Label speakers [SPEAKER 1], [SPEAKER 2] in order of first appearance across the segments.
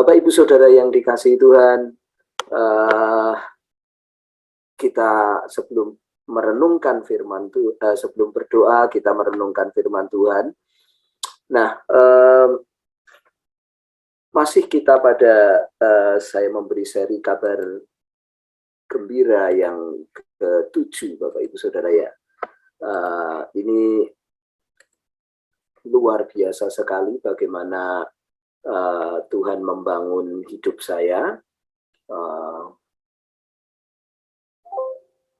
[SPEAKER 1] Bapak Ibu Saudara yang dikasihi Tuhan, kita sebelum merenungkan firman Tuhan, sebelum berdoa kita merenungkan firman Tuhan. Nah, masih kita pada saya memberi seri kabar gembira yang ke-7, Bapak Ibu Saudara ya. Ini luar biasa sekali bagaimana Tuhan membangun hidup saya.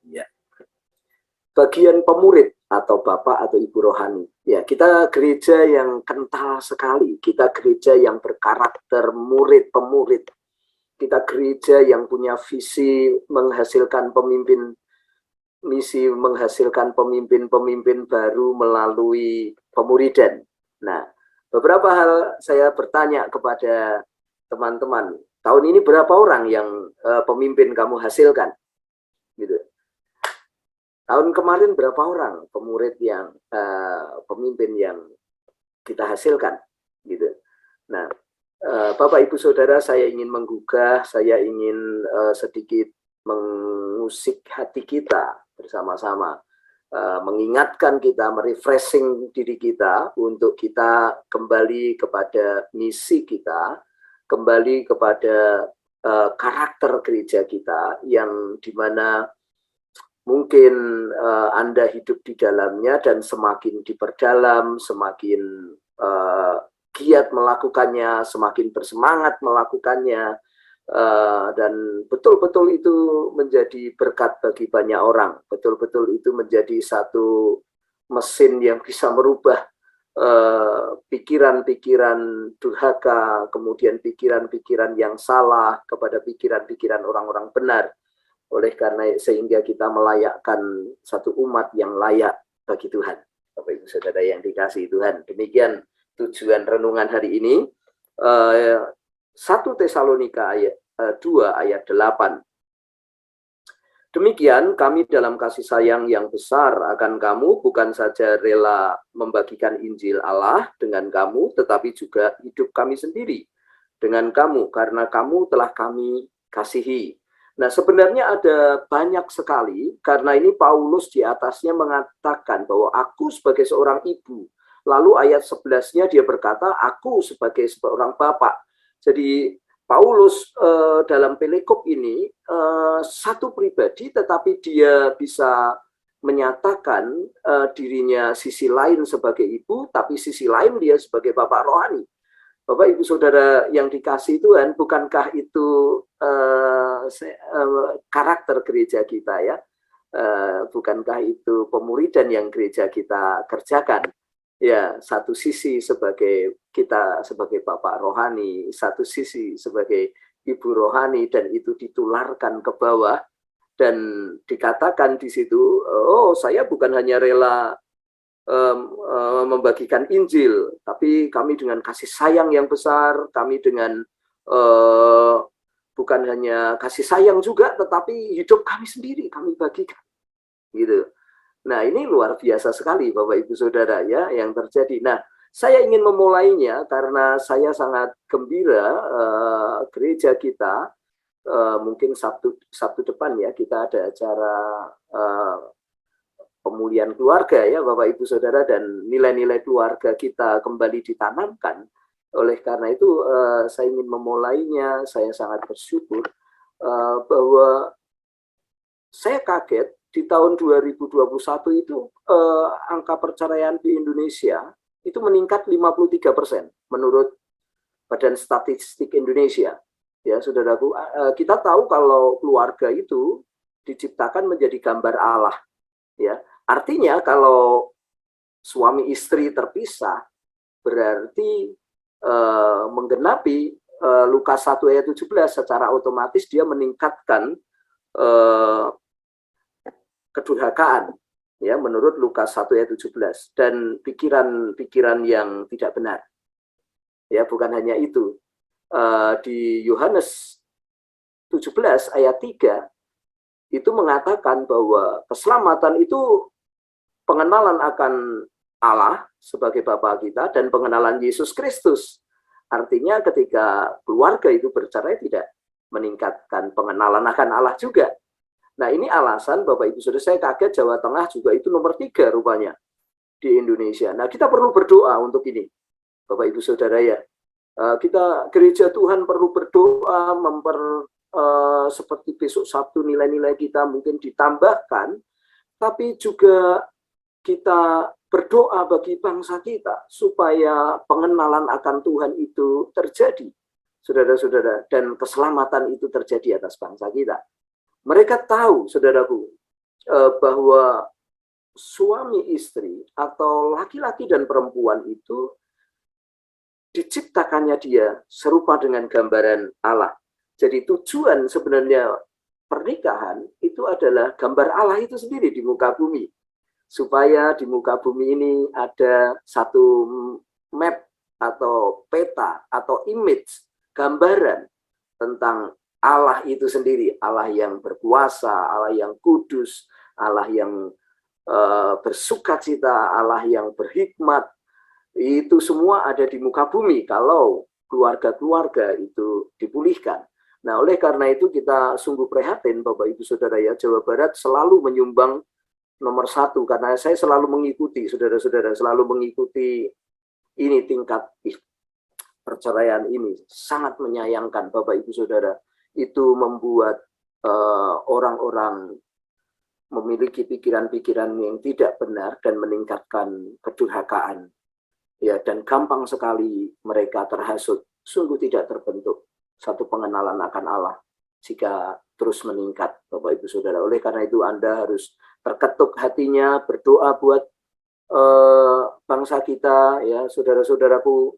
[SPEAKER 1] Ya. Bagian pemurid atau Bapak atau Ibu rohani. Ya, kita gereja yang kental sekali. Kita gereja yang berkarakter murid-pemurid. Kita gereja yang punya visi menghasilkan pemimpin, misi menghasilkan pemimpin-pemimpin baru melalui pemuridan. Nah, beberapa hal saya bertanya kepada teman-teman, tahun ini berapa orang yang pemimpin kamu hasilkan? Gitu. Tahun kemarin berapa orang pemurid yang pemimpin yang kita hasilkan? Gitu. Nah, Bapak Ibu Saudara, saya ingin menggugah, saya ingin sedikit mengusik hati kita bersama-sama, mengingatkan kita, merefreshing diri kita untuk kita kembali kepada misi kita, kembali kepada karakter gereja kita yang dimana mungkin Anda hidup di dalamnya dan semakin diperdalam, semakin giat melakukannya, semakin bersemangat melakukannya, dan betul-betul itu menjadi berkat bagi banyak orang. Betul-betul itu menjadi satu mesin yang bisa merubah pikiran-pikiran durhaka, kemudian pikiran-pikiran yang salah kepada pikiran-pikiran orang-orang benar. Oleh karena sehingga kita melayakkan satu umat yang layak bagi Tuhan. Bapak Ibu Saudara yang dikasihi Tuhan, demikian tujuan renungan hari ini. 1 Tesalonika ayat 2 ayat 8. Demikian kami dalam kasih sayang yang besar akan kamu bukan saja rela membagikan Injil Allah dengan kamu, tetapi juga hidup kami sendiri dengan kamu karena kamu telah kami kasihi. Nah, sebenarnya ada banyak sekali, karena ini Paulus di atasnya mengatakan bahwa aku sebagai seorang ibu. Lalu ayat 11-nya dia berkata, aku sebagai seorang bapak. Jadi Paulus dalam Pelekop ini satu pribadi, tetapi dia bisa menyatakan dirinya sisi lain sebagai ibu, tapi sisi lain dia sebagai bapak rohani. Bapak Ibu Saudara yang dikasihi Tuhan, bukankah itu karakter gereja kita ya? Bukankah itu pemuridan yang gereja kita kerjakan? Ya, satu sisi sebagai kita sebagai bapak rohani, satu sisi sebagai ibu rohani, dan itu ditularkan ke bawah dan dikatakan di situ, oh saya bukan hanya rela membagikan Injil, tapi kami dengan kasih sayang yang besar, kami dengan bukan hanya kasih sayang juga, tetapi hidup kami sendiri kami bagikan, gitu. Nah, ini luar biasa sekali Bapak Ibu Saudara ya yang terjadi. Nah, saya ingin memulainya karena saya sangat gembira gereja kita mungkin Sabtu depan ya kita ada acara pemulihan keluarga ya Bapak Ibu Saudara, dan nilai-nilai keluarga kita kembali ditanamkan. Oleh karena itu saya ingin memulainya, saya sangat bersyukur bahwa saya kaget di tahun 2021 itu angka perceraian di Indonesia itu meningkat 53% menurut Badan Statistik Indonesia. Ya, saudaraku, kita tahu kalau keluarga itu diciptakan menjadi gambar Allah. Ya, artinya kalau suami istri terpisah berarti menggenapi Lukas 1 ayat 17 secara otomatis dia meningkatkan kedurhakaan ya menurut Lukas 1 ayat 17 dan pikiran-pikiran yang tidak benar. Ya, bukan hanya itu. Di Yohanes 17 ayat 3 itu mengatakan bahwa keselamatan itu pengenalan akan Allah sebagai Bapa kita dan pengenalan Yesus Kristus. Artinya ketika keluarga itu bercerai tidak meningkatkan pengenalan akan Allah juga. Nah ini alasan Bapak Ibu Saudara, saya kaget Jawa Tengah juga itu nomor 3 rupanya di Indonesia. Nah kita perlu berdoa untuk ini Bapak Ibu Saudara ya. Kita gereja Tuhan perlu berdoa seperti besok Sabtu nilai-nilai kita mungkin ditambahkan, tapi juga kita berdoa bagi bangsa kita supaya pengenalan akan Tuhan itu terjadi, saudara-saudara, dan keselamatan itu terjadi atas bangsa kita. Mereka tahu, saudaraku, bahwa suami istri atau laki-laki dan perempuan itu diciptakannya dia serupa dengan gambaran Allah. Jadi tujuan sebenarnya pernikahan itu adalah gambar Allah itu sendiri di muka bumi. Supaya di muka bumi ini ada satu map atau peta atau image, gambaran tentang Allah itu sendiri. Allah yang berkuasa, Allah yang kudus, Allah yang bersukacita, Allah yang berhikmat. Itu semua ada di muka bumi kalau keluarga-keluarga itu dipulihkan. Nah, oleh karena itu kita sungguh prihatin Bapak Ibu Saudara ya, Jawa Barat selalu menyumbang nomor 1 karena saya selalu mengikuti, saudara-saudara, selalu mengikuti ini tingkat perceraian ini. Sangat menyayangkan Bapak Ibu Saudara. Itu membuat orang-orang memiliki pikiran-pikiran yang tidak benar dan meningkatkan kedurhakaan. Ya, dan gampang sekali mereka terhasut. Sungguh tidak terbentuk satu pengenalan akan Allah jika terus meningkat, Bapak Ibu Saudara. Oleh karena itu Anda harus terketuk hatinya, berdoa buat bangsa kita, ya saudara-saudaraku,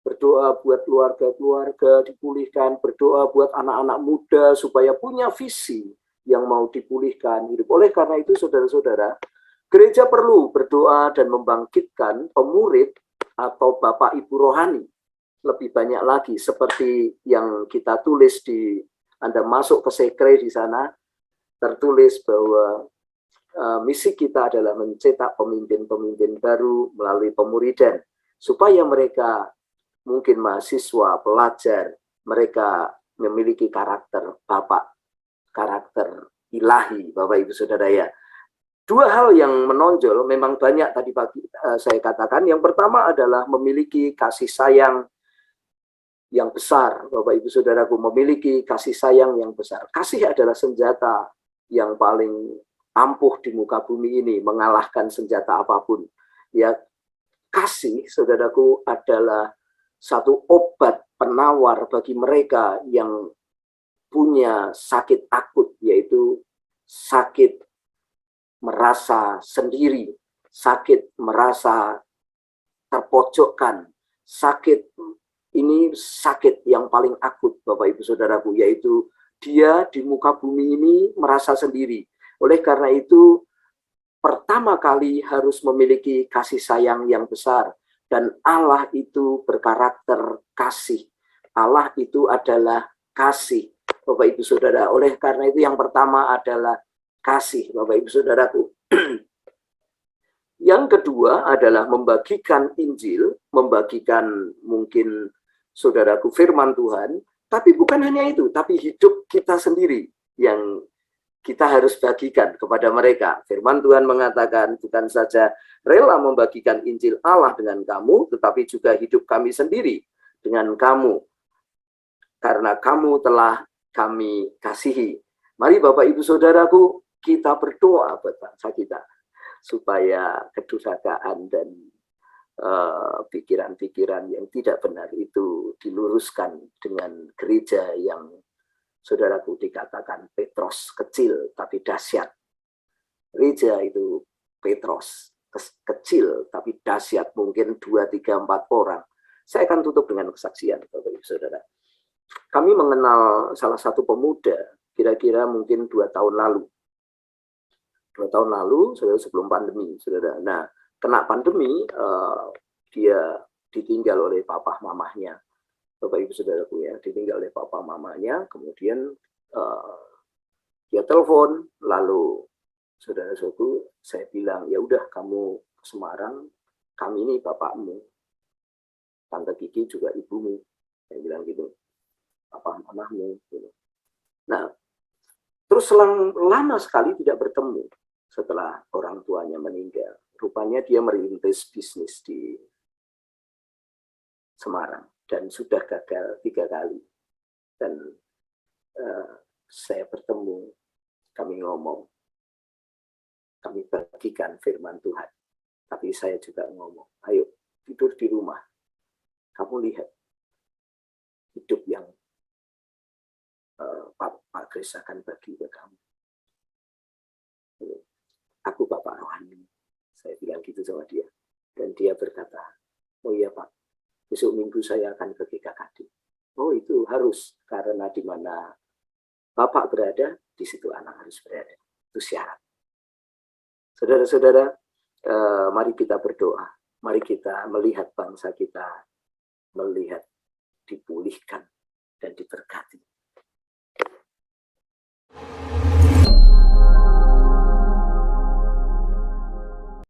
[SPEAKER 1] berdoa buat keluarga-keluarga dipulihkan, berdoa buat anak-anak muda supaya punya visi yang mau dipulihkan hidup. Oleh karena itu saudara-saudara, gereja perlu berdoa dan membangkitkan pemurid atau bapak ibu rohani lebih banyak lagi, seperti yang kita tulis di Anda masuk ke sekre di sana, tertulis bahwa misi kita adalah mencetak pemimpin-pemimpin baru melalui pemuridan, supaya mereka mungkin mahasiswa, pelajar, mereka memiliki karakter Bapak, karakter ilahi, Bapak Ibu Saudara ya. Dua hal yang menonjol memang banyak tadi pagi saya katakan. Yang pertama adalah memiliki kasih sayang yang besar, Bapak Ibu Saudaraku, memiliki kasih sayang yang besar. Kasih adalah senjata yang paling ampuh di muka bumi ini, mengalahkan senjata apapun. Ya, kasih, saudaraku, adalah satu obat penawar bagi mereka yang punya sakit akut, yaitu sakit merasa sendiri, sakit merasa terpojokkan, sakit ini sakit yang paling akut, Bapak Ibu Saudaraku, yaitu dia di muka bumi ini merasa sendiri. Oleh karena itu, pertama kali harus memiliki kasih sayang yang besar. Dan Allah itu berkarakter kasih. Allah itu adalah kasih, Bapak Ibu Saudara. Oleh karena itu yang pertama adalah kasih, Bapak Ibu Saudaraku. Yang kedua adalah membagikan Injil, membagikan mungkin saudaraku firman Tuhan, tapi bukan hanya itu, tapi hidup kita sendiri yang kita harus bagikan kepada mereka. Firman Tuhan mengatakan bukan saja rela membagikan Injil Allah dengan kamu, tetapi juga hidup kami sendiri dengan kamu, karena kamu telah kami kasihi. Mari Bapak Ibu Saudaraku, kita berdoa buat bangsa kita, supaya kedurhakaan dan pikiran-pikiran yang tidak benar itu diluruskan dengan gereja yang saudaraku dikatakan Petros, kecil tapi dahsyat. Gereja itu Petros, kecil tapi dahsyat, mungkin 2, 3, 4 orang. Saya akan tutup dengan kesaksian, Bapak Ibu Saudara. Kami mengenal salah satu pemuda, kira-kira mungkin 2 tahun lalu. 2 tahun lalu, saudara, sebelum pandemi, saudara. Nah, kena pandemi, dia ditinggal oleh papa mamahnya, Bapak Ibu Saudaraku ya, ditinggal oleh papa mamanya. Kemudian dia telepon, lalu saudara-saudaraku, saya bilang, ya udah kamu ke Semarang, kami ini bapakmu. Tante Kiki juga ibumu. Saya bilang gitu. Papa mamahmu. Gitu. Nah, terus selang lama sekali tidak bertemu setelah orang tuanya meninggal. Rupanya dia merintis bisnis di Semarang dan sudah gagal 3 kali. Dan saya bertemu, kami ngomong, kami bagikan firman Tuhan. Tapi saya juga ngomong, ayo tidur di rumah. Kamu lihat hidup yang Pak Kris akan bagi ke kamu. Aku Bapak rohani. Saya bilang gitu sama dia. Dan dia berkata, oh iya Pak, besok minggu saya akan ke GKKD. Oh itu harus, karena di mana Bapak berada, di situ anak harus berada. Itu syarat. Saudara-saudara, mari kita berdoa. Mari kita melihat bangsa kita, melihat dipulihkan dan diberkati.